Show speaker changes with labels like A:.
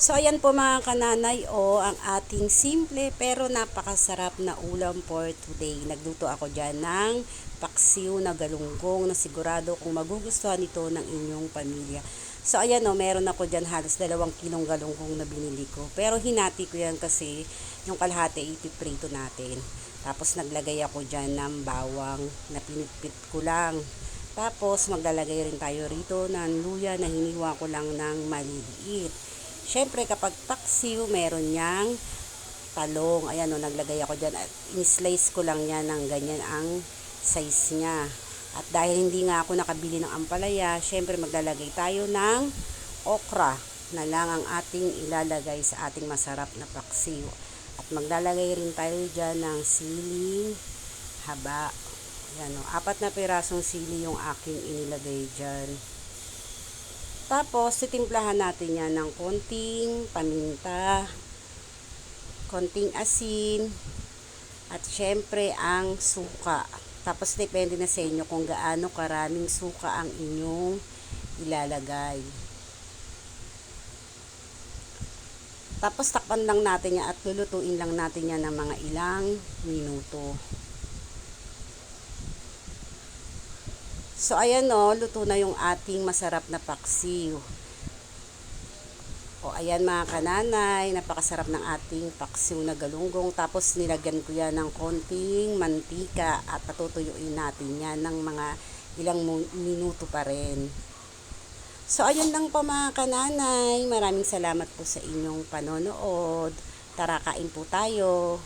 A: So ayan po mga kananay, ang ating simple pero napakasarap na ulam for today. Nagluto ako dyan ng paksiw na galunggong na sigurado kung magugustuhan ito ng inyong pamilya. So ayan meron ako dyan halos 2 kilong galunggong na binili ko. Pero hinati ko yan kasi yung kalahati ipiprito natin. Tapos naglagay ako dyan ng bawang na pinipit ko lang. Tapos maglalagay rin tayo rito ng luya na hiniwa ko lang ng maliliit. Siyempre kapag paksiw, meron niyang talong. Ayan naglagay ako dyan at in-slice ko lang niya ng ganyan ang size niya. At dahil hindi nga ako nakabili ng ampalaya, siyempre maglalagay tayo ng okra na lang ang ating ilalagay sa ating masarap na paksiw. At maglalagay rin tayo dyan ng siling haba. Ayan 4 na pirasong sili yung aking inilagay dyan. Tapos, titimplahan natin yan ng konting paminta, konting asin, at syempre ang suka. Tapos, depende na sa inyo kung gaano karaming suka ang inyong ilalagay. Tapos, takpan lang natin yan at lulutuin lang natin yan ng mga ilang minuto. So ayan luto na yung ating masarap na paksiw. Ayan mga kananay, napakasarap ng ating paksiw na galunggong. Tapos nilagyan ko yan ng konting mantika at patutuyuin natin yan ng mga ilang minuto pa rin. So ayun lang po mga kananay, maraming salamat po sa inyong panonood. Tara kain po tayo.